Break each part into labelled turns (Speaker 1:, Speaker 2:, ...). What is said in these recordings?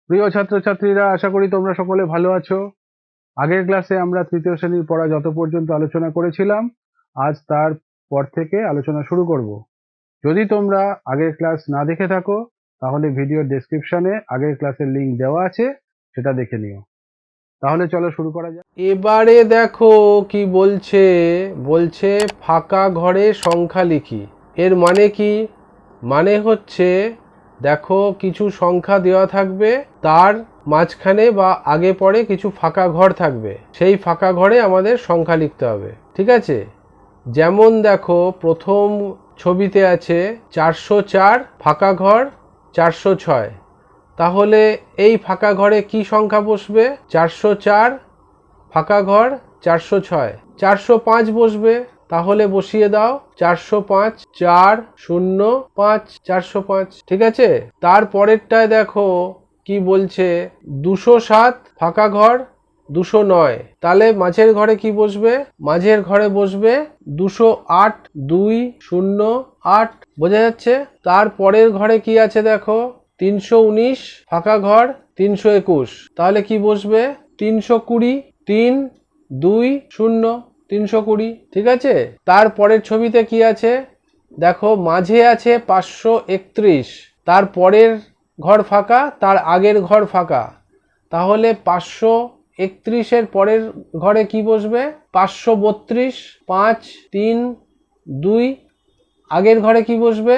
Speaker 1: প্রিয় ছাত্রছাত্রীরা, আশা করি তোমরা সকলে ভালো আছো। আগের ক্লাসে আমরা তৃতীয় শ্রেণীর পড়া যত পর্যন্ত আলোচনা করেছিলাম, আজ তার পর থেকে আলোচনা শুরু করব। যদি তোমরা আগের ক্লাস না দেখে থাকো, তাহলে ভিডিওর ডেসক্রিপশনে আগের ক্লাসের লিংক দেওয়া আছে, সেটা দেখে নিও। তাহলে চলো শুরু করা যাক। এবারে দেখো কি বলছে। বলছে ফাঁকা ঘরে সংখ্যা লিখি। এর মানে কি? মানে হচ্ছে, দেখো কিছু সংখ্যা দেওয়া থাকবে, তার মাঝখানে বা আগে পরে কিছু ফাঁকা ঘর থাকবে, সেই ফাঁকা ঘরে আমাদের সংখ্যা লিখতে হবে। ঠিক আছে? যেমন দেখো প্রথম ছবিতে আছে 404 ফাঁকা ঘর 406। তাহলে এই ফাঁকা ঘরে কি সংখ্যা বসবে? 404 ফাঁকা ঘর 406। 405 বসবে, তাহলে বসিয়ে দাও 405 405 405। ঠিক আছে? তারপরেরটায় দেখো কি বলছে, 207 ফাঁকা ঘর 209। তাহলে মাঝের ঘরে কি বসবে? মাঝের ঘরে বসবে 208 208। বোঝা যাচ্ছে? তারপরের ঘরে কি আছে দেখো, 319 ফাঁকা ঘর 321। তাহলে কি বসবে? 320 320 320। ঠিক আছে? তারপরের ছবিতে কি আছে দেখো, মাঝে আছে 531। তারপরের ঘর ফাঁকা, তার আগের ঘর ফাঁকা। তাহলে 531-এর পরের ঘরে কি বসবে? 532 5 3 2। আগের ঘরে কি বসবে?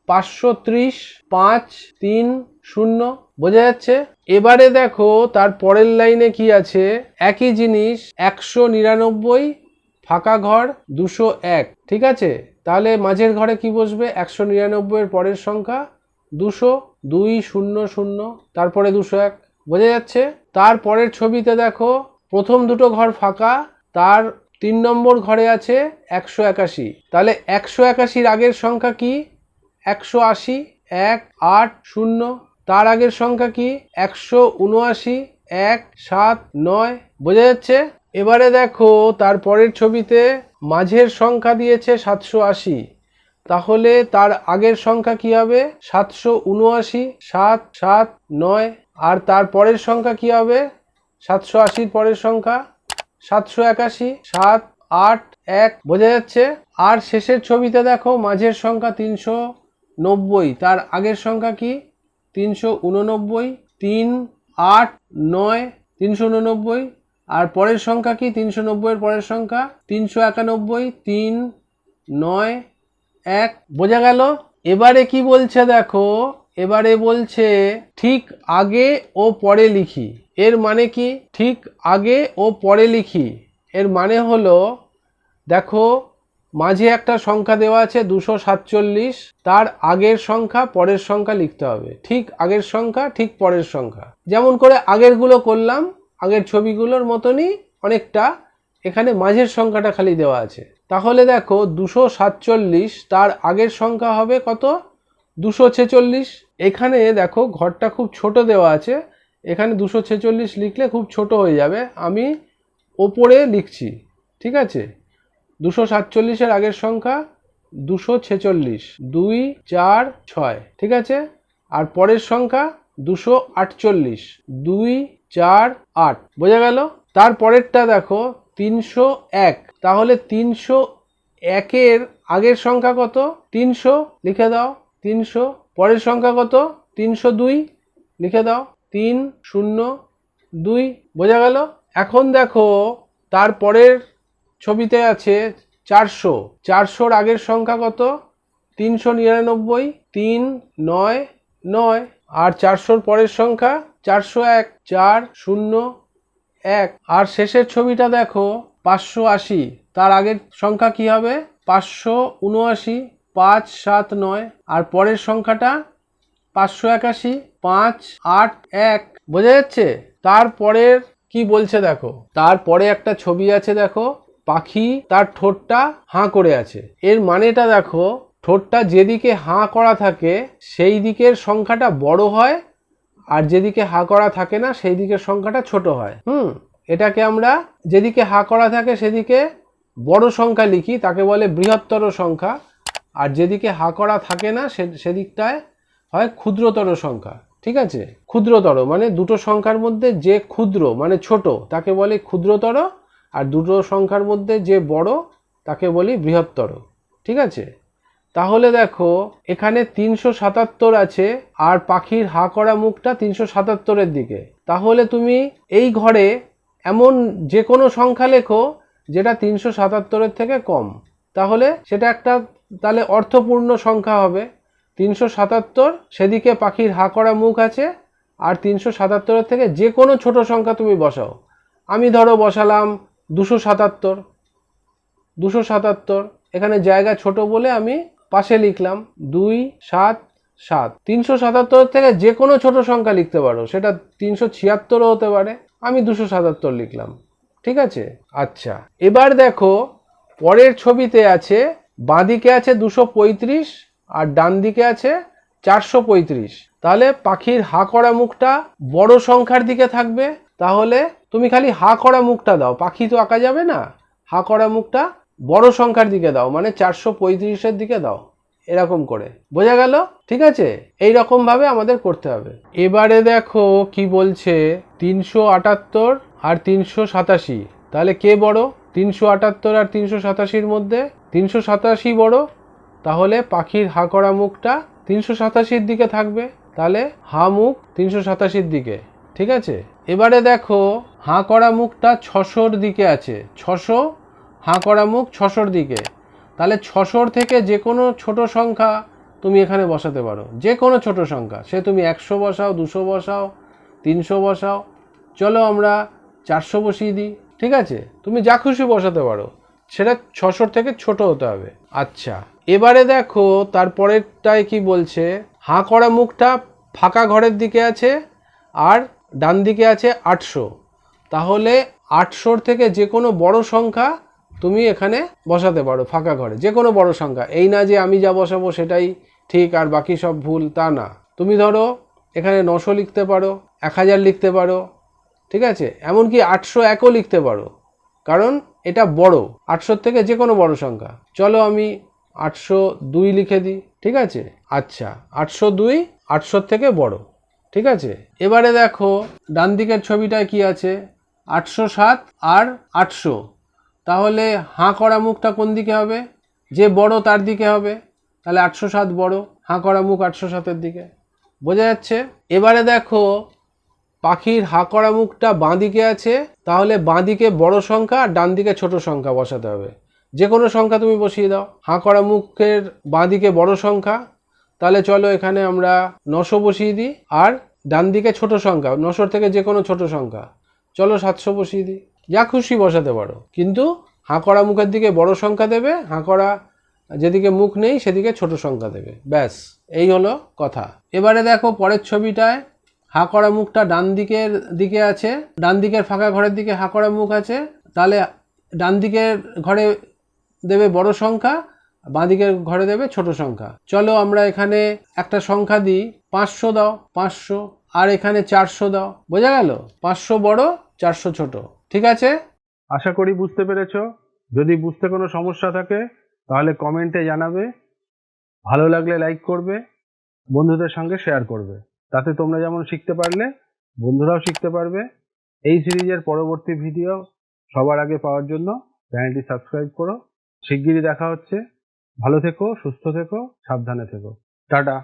Speaker 1: 530 5 3 0। বোঝা যাচ্ছে? এবারে দেখো তার পরের লাইনে কি আছে, একই জিনিস 199 ফাঁকা ঘর 201। ঠিক আছে? তাহলে মাঝের ঘরে কি বসবে? 199-এর পরের সংখ্যা 200 200। তারপরে 201। বোঝা যাচ্ছে? তারপরের ছবিতে দেখো প্রথম দুটো ঘর ফাঁকা, তার 3 নম্বর ঘরে আছে 181। তাহলে 181-র আগের সংখ্যা কি? 180 180। তার আগের সংখ্যা কি? 179 179। বোঝা যাচ্ছে? এবারে দেখো তারপরের ছবিতে মাঝের সংখ্যা দিয়েছে 780। তাহলে তার আগের সংখ্যা কি হবে? 779 779। আর তার পরের সংখ্যা কি হবে? 780-র পরের সংখ্যা 781 781। বোঝা যাচ্ছে? আর শেষের ছবিতে দেখো মাঝের সংখ্যা 390, তার আগের সংখ্যা কি? 389 389 389। আর পরের সংখ্যা কি? 390-এর পরের সংখ্যা 391 391। বোঝা গেল? এবারে কি বলছে দেখো, এবারে বলছে ঠিক আগে ও পরে লিখি। এর মানে কি? ঠিক আগে ও পরে লিখি এর মানে হলো, দেখো মাঝে একটা সংখ্যা দেওয়া আছে 247, তার আগের সংখ্যা পরের সংখ্যা লিখতে হবে। ঠিক আগের সংখ্যা ঠিক পরের সংখ্যা, যেমন করে আগেরগুলো করলাম, আগের ছবিগুলোর মতনই অনেকটা এখানে মাঝের সংখ্যাটা খালি দেওয়া আছে। তাহলে দেখো 247, তার আগের সংখ্যা হবে কত? 246। এখানে দেখো ঘরটা খুব ছোট দেওয়া আছে, এখানে 246 লিখলে খুব ছোট হয়ে যাবে, আমি ওপরে লিখছি। ঠিক আছে? 247-এর আগের সংখ্যা 246 2 4 6। ঠিক আছে? আর পরের সংখ্যা 248 2 4 8। বোঝা গেল? তারপরেরটা দেখো 301। তাহলে 301-এর আগের সংখ্যা কত? 300, লিখে দাও 300। পরের সংখ্যা কত? 302, লিখে দাও 302। বোঝা গেল? এখন দেখো তারপরের ছবিতে আছে 400। 400-র আগের সংখ্যা কত? 399 399। আর 400-র পরের সংখ্যা 401 401। আর শেষের ছবিটা দেখো 580, তার আগের সংখ্যা কি হবে? 579 579। আর পরের সংখ্যাটা 581 581। বোঝা যাচ্ছে? তারপরের কি বলছে দেখো, তারপরে একটা ছবি আছে দেখো, পাখি তার ঠোঁটটা হাঁ করে আছে। এর মানেটা দেখো, ঠোঁটটা যেদিকে হাঁ করা থাকে সেই দিকের সংখ্যাটা বড় হয়, আর যেদিকে হাঁ করা থাকে না সেই দিকের সংখ্যাটা ছোট হয়। এটাকে আমরা যেদিকে হাঁ করা থাকে সেদিকে বড় সংখ্যা লিখি, তাকে বলে বৃহত্তর সংখ্যা। আর যেদিকে হাঁ করা থাকে না সেদিকটায় হয় ক্ষুদ্রতর সংখ্যা। ঠিক আছে, ক্ষুদ্রতর মানে দুটো সংখ্যার মধ্যে যে ক্ষুদ্র মানে ছোট তাকে বলে ক্ষুদ্রতর, আর দুটো সংখ্যার মধ্যে যে বড় তাকে বলি বৃহত্তর। ঠিক আছে, তাহলে দেখো এখানে 377 আছে আর পাখির হা করা মুখটা 377-এর দিকে। তাহলে তুমি এই ঘরে এমন যে কোনো সংখ্যা লেখো যেটা 377-এর থেকে কম, তাহলে সেটা একটা তাহলে অর্থপূর্ণ সংখ্যা হবে। 377, সেদিকে পাখির হা করা মুখ আছে, আর 377-এর থেকে যে কোনো ছোট সংখ্যা তুমি বসাও। আমি ধরো বসালাম 277। 277, এখানে জায়গা ছোট বলে আমি পাশে লিখলাম 277। 377 থেকে যে কোনো ছোট সংখ্যা লিখতে পারো, সেটা 376ও হতে পারে, আমি 277 লিখলাম। ঠিক আছে, আচ্ছা এবার দেখো পরের ছবিতে আছে বাঁদিকে আছে 235 আর ডান দিকে আছে 435। তাহলে পাখির হা করা মুখটা বড় সংখ্যার দিকে থাকবে, তাহলে তুমি খালি হা করা মুখটা দাও, পাখি তো আঁকা যাবে না। হা করা মুখটা বড় সংখ্যার দিকে দাও, মানে 435-এর দিকে দাও, এরকম করে। বোঝা গেল? ঠিক আছে, এই রকম ভাবে আমাদের করতে হবে। এবারে দেখো কি বলছে 378 আর 387। তাহলে কে বড়? 378 আর 387-র মধ্যে 387 বড়, তাহলে পাখির হা করা মুখটা 387-র দিকে থাকবে, তাহলে হা মুখ 387-র দিকে। ঠিক আছে, এবারে দেখো হা করা মুখটা 600-র দিকে আছে। 600, হা করা মুখ 600-র দিকে, তাহলে 600-র থেকে যে কোনো ছোট সংখ্যা তুমি এখানে বসাতে পারো, যে কোনো ছোট সংখ্যা, সে তুমি 100 বসাও, 200 বসাও, 300 বসাও। চলো আমরা 400 বসিয়ে দিই। ঠিক আছে, তুমি যা খুশি বসাতে পারো, সেটা 600-র থেকে ছোট হতে হবে। আচ্ছা এবারে দেখো তারপরেরটায় কি বলছে, হা করা মুখটা ফাঁকা ঘরের দিকে আছে আর ডান দিকে আছে 800। তাহলে 800-র থেকে যে কোনো বড় সংখ্যা তুমি এখানে বসাতে পারো ফাঁকা ঘরে, যে কোনো বড় সংখ্যা। এই না যে আমি যা বসাবো সেটাই ঠিক আর বাকি সব ভুল, তা না। তুমি ধরো এখানে 900 লিখতে পারো, 1000 লিখতে পারো। ঠিক আছে, এমনকি 801ও লিখতে পারো, কারণ এটা বড়। 800-র থেকে যে কোনো বড় সংখ্যা। চলো আমি 802 লিখে দিই। ঠিক আছে, আচ্ছা 802 800-র থেকে বড়। ঠিক আছে, এবারে দেখো ডান দিকের ছবিটায় কি আছে, 807 আর 800। তাহলে হাঁ করা মুখটা কোন দিকে হবে? যে বড় তার দিকে হবে, তাহলে 807 বড়, হাঁ করা মুখ 807-এর দিকে। বোঝা যাচ্ছে? এবারে দেখো পাখির হাঁ করা মুখটা বাঁ দিকে আছে, তাহলে বাঁ দিকে বড় সংখ্যা আর ডান দিকে ছোট সংখ্যা বসাতে হবে। যে কোনো সংখ্যা তুমি বসিয়ে দাও। হাঁ করা মুখের বাঁ দিকে বড় সংখ্যা, তাহলে চলো এখানে আমরা 900 বসিয়ে দিই, আর ডান দিকে ছোট সংখ্যা 900-র থেকে যে কোনো ছোট সংখ্যা, চলো 700 বসিয়ে দিই। যা খুশি বসাতে পারো, কিন্তু হাঁ করা মুখের দিকে বড় সংখ্যা দেবে, হাঁ করা যেদিকে মুখ নেই সেদিকে ছোট সংখ্যা দেবে। ব্যাস, এই হলো কথা। এবারে দেখো পরের ছবিটায় হাঁ করা মুখটা ডান দিকের দিকে আছে, ডান দিকের ফাঁকা ঘরের দিকে হাঁ করা মুখ আছে, তাহলে ডান দিকের ঘরে দেবে বড় সংখ্যা, বাঁ দিকের ঘরে দেবে ছোট সংখ্যা। চলো আমরা এখানে একটা সংখ্যা দিই, 500 দাও, 500, আর এখানে 400 দাও। বোঝা গেল? 500 বড়, 400 ছোট। ঠিক আছে, আশা করি বুঝতে পেরেছ। যদি বুঝতে কোনো সমস্যা থাকে তাহলে কমেন্টে জানাবে, ভালো লাগলে লাইক করবে, বন্ধুদের সঙ্গে শেয়ার করবে। তাতে তোমরা যেমন শিখতে পারলে বন্ধুরাও শিখতে পারবে। এই সিরিজের পরবর্তী ভিডিও সবার আগে পাওয়ার জন্য চ্যানেলটি সাবস্ক্রাইব করো। শিগগিরই দেখা হচ্ছে। ভালো থেকো, সুস্থ থেকো, সাবধানে থেকো। টাটা।